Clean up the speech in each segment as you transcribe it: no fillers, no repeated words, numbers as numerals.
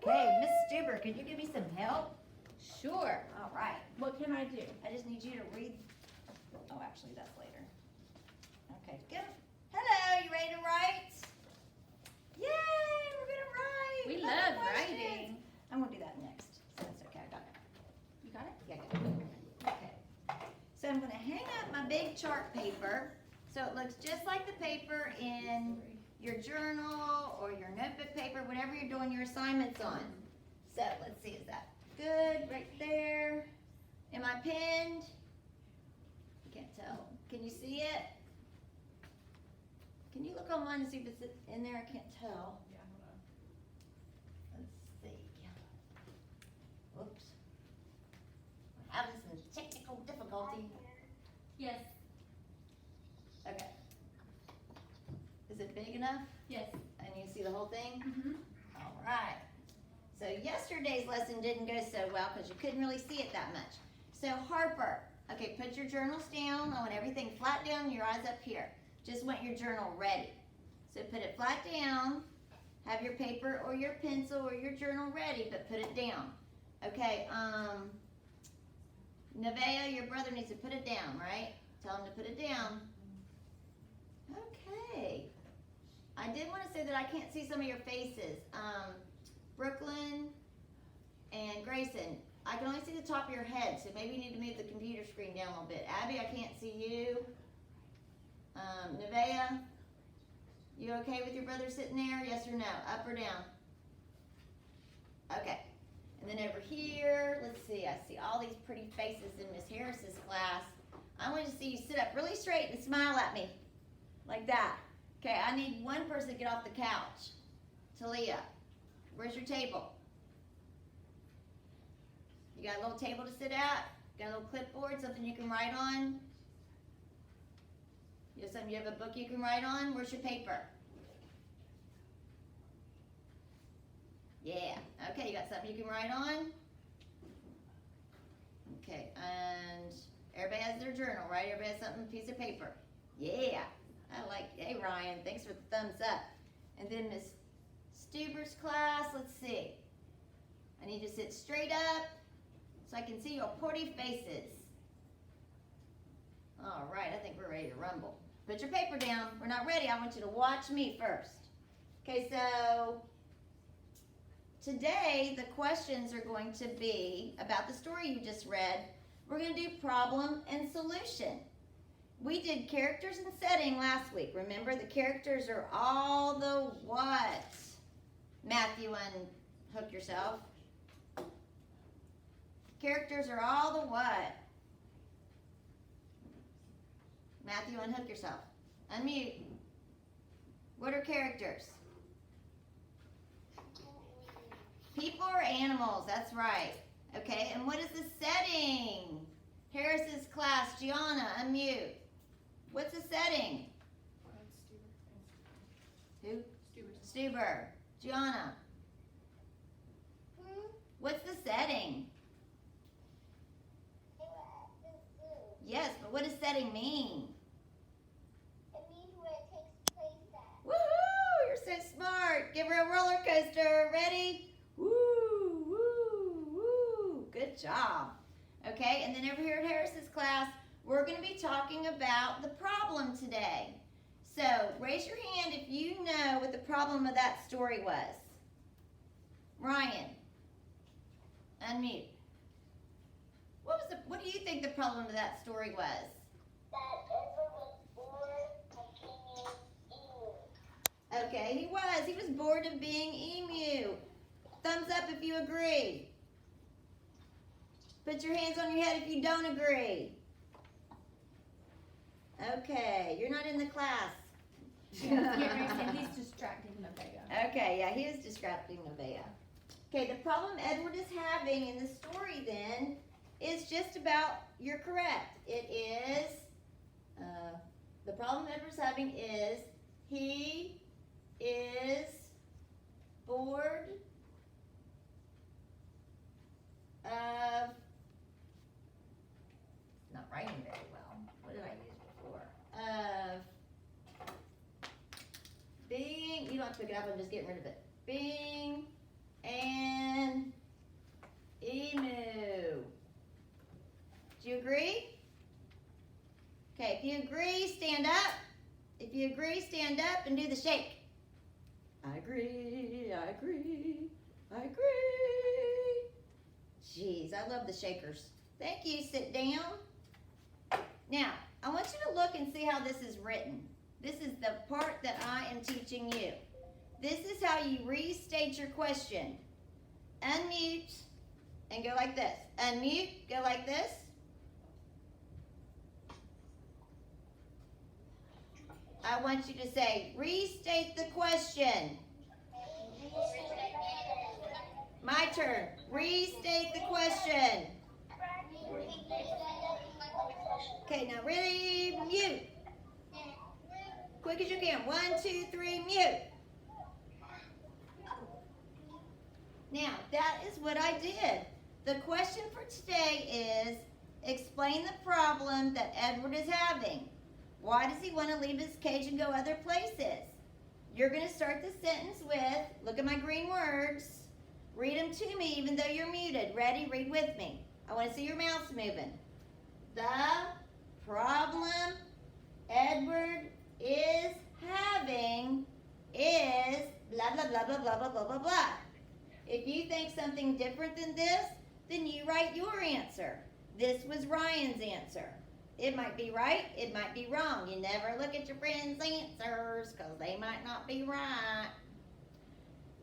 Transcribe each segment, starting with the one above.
Okay, Miss Stuber, could you give me some help? Sure. All right. What can I do? I just need you to read. Oh, actually, that's later. Okay, good. Hello, you ready to write? Yay, we're gonna write. We Lots of love questions. writing. I'm gonna do that next. So that's okay. I got it. You got it? Yeah, I got it. Okay. So I'm gonna hang up my big chart paper so it looks just like the paper in your journal or your notebook paper, whatever you're doing your assignments on. So let's see, is that good right there? Am I pinned? I can't tell. Can you see it? Can you look online and see if it's in there? I can't tell. Yeah, hold on. Let's see. Whoops. We're having some technical difficulty. Yes. Okay. Is it big enough? Yes. And you see the whole thing? Mm-hmm. All right. So yesterday's lesson didn't go so well because you couldn't really see it that much. So Harper, okay, put your journals down. I want everything flat down, your eyes up here. Just want your journal ready. So put it flat down. Have your paper or your pencil or your journal ready, but put it down. Okay, Nevaeh, your brother needs to put it down, right? Tell him to put it down. Okay. I did want to say that I can't see some of your faces. Brooklyn and Grayson, I can only see the top of your head, so maybe you need to move the computer screen down a little bit. Abby, I can't see you. Nevaeh, you okay with your brother sitting there? Yes or no? Up or down? Okay. And then over here, let's see, I see all these pretty faces in Miss Harris's class. I want to see you sit up really straight and smile at me. Like that. Okay, I need one person to get off the couch. Talia, where's your table? You got a little table to sit at? Got a little clipboard, something you can write on? You have a book you can write on? Where's your paper? Yeah, okay, you got something you can write on? Okay, and everybody has their journal, right? Everybody has something, piece of paper. Yeah, I like, hey Ryan, thanks for the thumbs up. And then Miss Stuber's class, let's see. I need you to sit straight up so I can see your pretty faces. All right, I think we're ready to rumble. Put your paper down. We're not ready. I want you to watch me first. Okay, so today the questions are going to be about the story you just read. We're going to do problem and solution. We did characters and setting last week. Remember, the characters are all the what? Matthew, unhook yourself. Characters are all the what? Matthew, unhook yourself. Unmute. What are characters? People or animals, that's right. Okay, and what is the setting? Harris's class, Gianna, unmute. What's the setting? Who? Stuber. Gianna. What's the setting? Yes, but what does setting mean? It means where it takes place at. Woohoo! You're so smart. Give her a roller coaster. Ready? Woo, woo, woo. Good job. Okay, and then over here at Harris's class, we're going to be talking about the problem today. So raise your hand if you know what the problem of that story was. Ryan, unmute. What do you think the problem of that story was? That Edward was bored of being emu. Okay, he was. He was bored of being emu. Thumbs up if you agree. Put your hands on your head if you don't agree. Okay, you're not in the class. He's distracting Nevaeh. Okay, yeah, he is distracting Nevaeh. Okay, the problem Edward is having in the story then is just about, you're correct. It is, the problem Edward's having is he is bored of, not writing very well. What did I use before? Being, you don't have to pick it up, I'm just getting rid of it. Being an stand up and do the shake. I agree, I agree, I agree. Jeez, I love the shakers. Thank you, sit down. Now, I want you to look and see how this is written. This is the part that I am teaching you. This is how you restate your question. Unmute and go like this. Unmute, go like this. I want you to say, restate the question. My turn. Restate the question. Okay, now ready, mute. Quick as you can. 1, 2, 3, mute. Now, that is what I did. The question for today is, explain the problem that Edward is having. Why does he want to leave his cage and go other places? You're going to start the sentence with, look at my green words. Read them to me even though you're muted. Ready? Read with me. I want to see your mouths moving. The problem Edward is having is blah, blah, blah, blah, blah, blah, blah, blah, blah. If you think something different than this, then you write your answer. This was Ryan's answer. It might be right, it might be wrong. You never look at your friends' answers because they might not be right.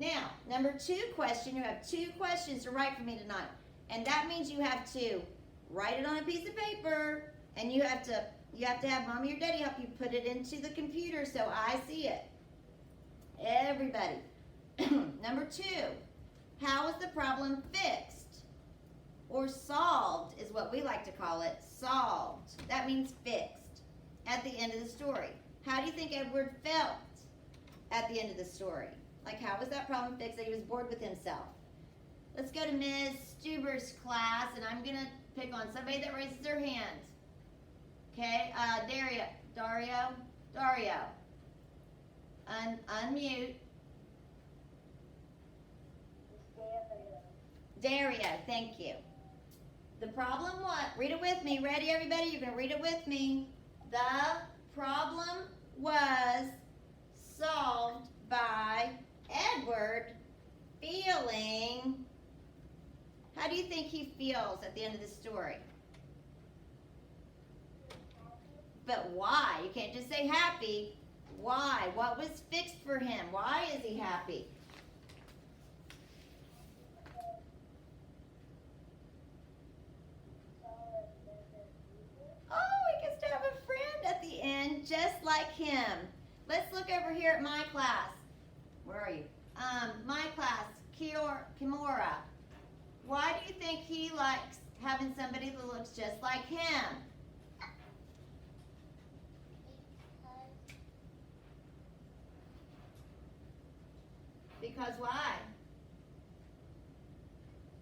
Now, number 2 question, you have 2 questions to write for me tonight. And that means you have to write it on a piece of paper, and you have to have mommy or daddy help you put it into the computer so I see it. Everybody. Number 2, how is the problem fixed? Or solved is what we like to call it. Solved. That means fixed at the end of the story. How do you think Edward felt at the end of the story? Like, how was that problem fixed that he was bored with himself? Let's go to Ms. Stuber's class, and I'm going to pick on somebody that raises their hand. Okay, Dario. Unmute. Dario, thank you. The problem what? Read it with me. Ready, everybody? You're going to read it with me. The problem was solved by Edward feeling. How do you think he feels at the end of the story? But why? You can't just say happy. Why? What was fixed for him? Why is he happy? Oh, he gets to have a friend at the end just like him. Let's look over here at my class. Where are you? My class, Kimura. Why do you think he likes having somebody that looks just like him? Because why?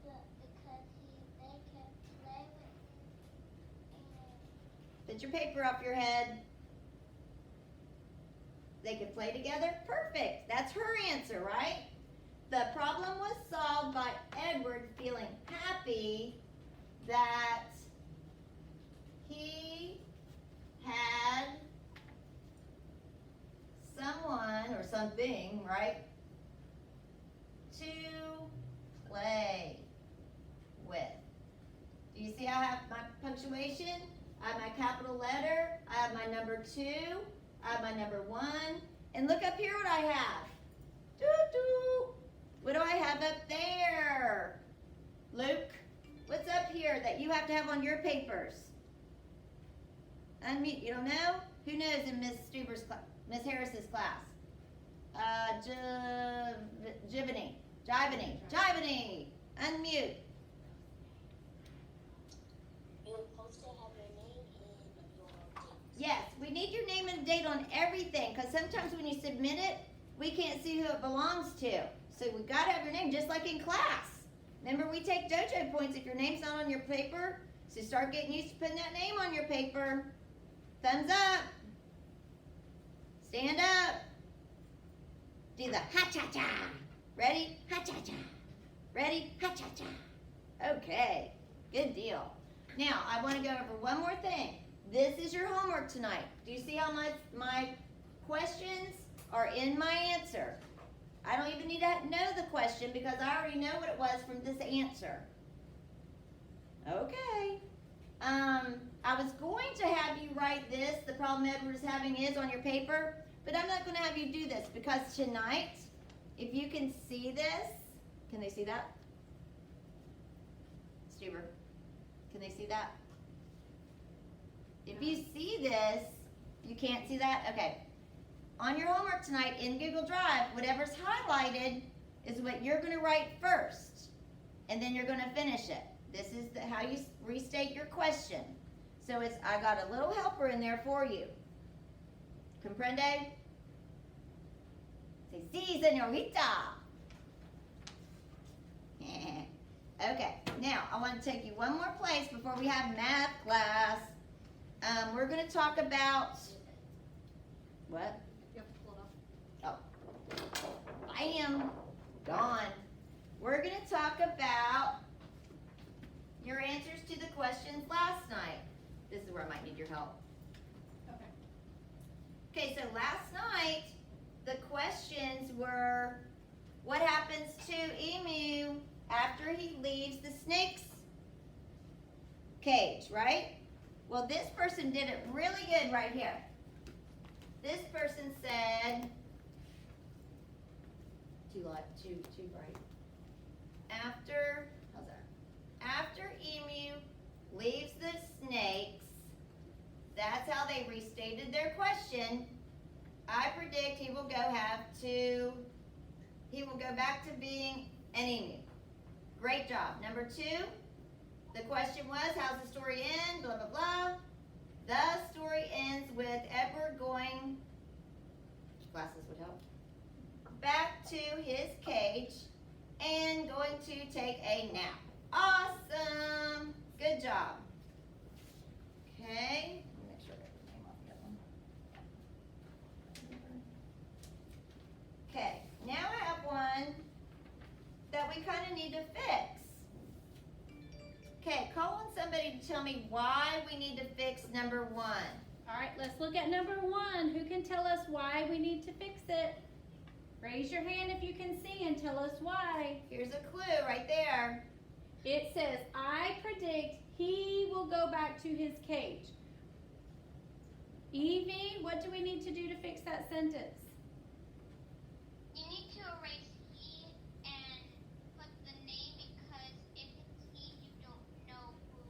Because they can play with Put your paper off your head. They could play together? Perfect. That's her answer, right? The problem was solved by Edward feeling happy that he had someone or something, right, to play with. Do you see I have my punctuation? I have my capital letter. I have my number 2. I have my number 1. And look up here what I have. Doo-doo. What do I have up there? Luke, what's up here that you have to have on your papers? Unmute. You don't know? Who knows in Miss Harris's class? Jivany. Unmute. You're supposed to have your name and your date. Yes, we need your name and date on everything because sometimes when you submit it, we can't see who it belongs to. So we got to have your name just like in class. Remember, we take dojo points if your name's not on your paper. So start getting used to putting that name on your paper. Thumbs up. Stand up. Do the ha-cha-cha. Ready? Ha-cha-cha. Ready? Ha-cha-cha. Okay, good deal. Now, I want to go over one more thing. This is your homework tonight. Do you see how my questions are in my answer. I don't even need to know the question because I already know what it was from this answer. Okay. I was going to have you write this, the problem Edward is having is on your paper, but I'm not going to have you do this because tonight, if you can see this, can they see that? Stuber, can they see that? If you see this, you can't see that? Okay. On your homework tonight in Google Drive, whatever's highlighted is what you're going to write first, and then you're going to finish it. This is how you restate your question. So I got a little helper in there for you. Comprende? Say, sí, señorita. Okay, now I want to take you one more place before we have math class. We're going to talk about, what? Oh, bam, gone. We're going to talk about your answers to the questions last night. This is where I might need your help. Okay. Okay, so last night, the questions were, what happens to Emu after he leaves the snake's cage, right? Well, this person did it really good right here. This person said, too bright. After Emu leaves the snakes, that's how they restated their question. I predict he will go back to being an emu. Great job. Number 2, the question was, how's the story end? Blah, blah, blah. The story ends with Edward going, glasses would help, back to his cage and going to take a nap. Awesome. Good job. Okay. Let me make sure I got the name off the other one. Okay. Now I have one that we kind of need to fix. Okay, call on somebody to tell me why we need to fix number 1. All right, let's look at number 1. Who can tell us why we need to fix it? Raise your hand if you can see and tell us why. Here's a clue right there. It says, I predict he will go back to his cage. Evie, what do we need to do to fix that sentence? You need to erase he and put the name because if it's he, you don't know who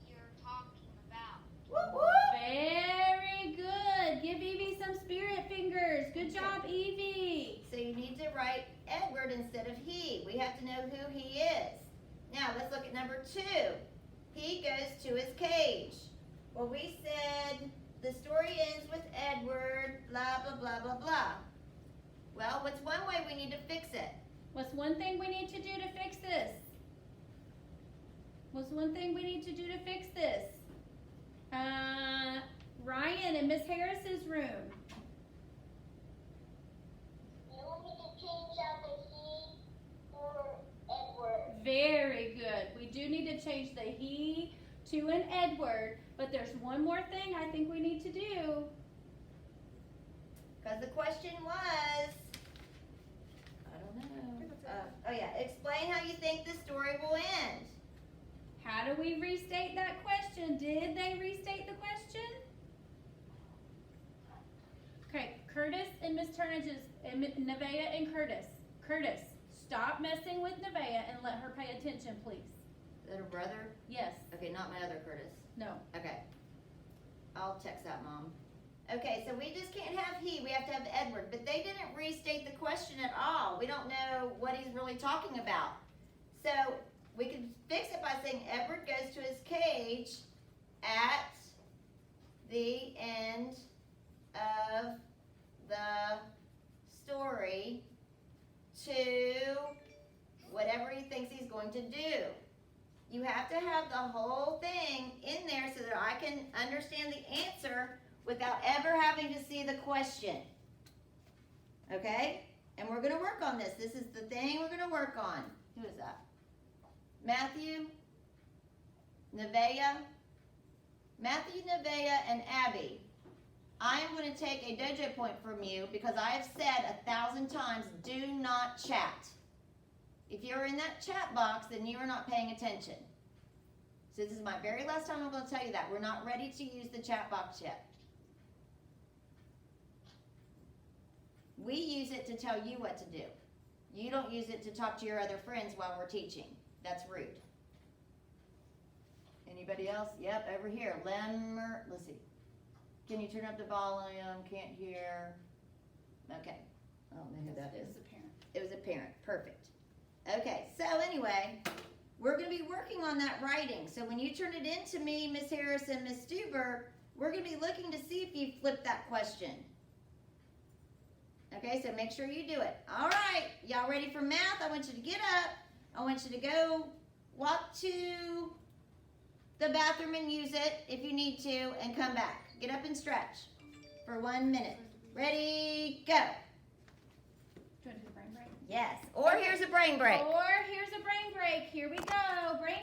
you're talking about. Whoop, whoop. Very good. Give Evie some spirit fingers. Good job, Evie. So you need to write Edward instead of he. We have to know who he is. Now let's look at number 2. He goes to his cage. Well, we said the story ends with Edward, blah, blah, blah, blah, blah. Well, what's one way we need to fix it? What's one thing we need to do to fix this? What's one thing we need to do to fix this? Ryan in Miss Harris's room. You want me to change out the he for Edward? Very good. We do need to change the he to an Edward, but there's one more thing I think we need to do. Because the question was, I don't know. Oh yeah, explain how you think the story will end. How do we restate that question? Did they restate the question? Okay, Curtis and Miss Turnage's, Nevaeh and Curtis. Curtis, stop messing with Nevaeh and let her pay attention, please. Is that her brother? Yes. Okay, not my other Curtis. No. Okay. I'll text that, Mom. Okay, so we just can't have he, we have to have Edward. But they didn't restate the question at all. We don't know what he's really talking about. So we can fix it by saying Edward goes to his cage at the end of the story to whatever he thinks he's going to do. You have to have the whole thing in there so that I can understand the answer without ever having to see the question. Okay? And we're going to work on this. This is the thing we're going to work on. Who is that? Matthew? Nevaeh? Matthew, Nevaeh, and Abby. I am going to take a dojo point from you because I have said 1,000 times, do not chat. If you're in that chat box, then you are not paying attention. So this is my very last time I'm going to tell you that. We're not ready to use the chat box yet. We use it to tell you what to do. You don't use it to talk to your other friends while we're teaching. That's rude. Anybody else? Yep, over here. Let's see. Can you turn up the volume? Can't hear. Okay. I don't know who that is. It's a parent. It was a parent. Perfect. Okay, so anyway, we're going to be working on that writing. So when you turn it in to me, Miss Harris and Miss Stuber, we're going to be looking to see if you flipped that question. Okay, so make sure you do it. All right, y'all ready for math? I want you to get up. I want you to go walk to the bathroom and use it if you need to, and come back. Get up and stretch for 1 minute. Ready, go. Do you want to do the brain break? Yes, or here's a brain break. Or here's a brain break. Here we go. Brain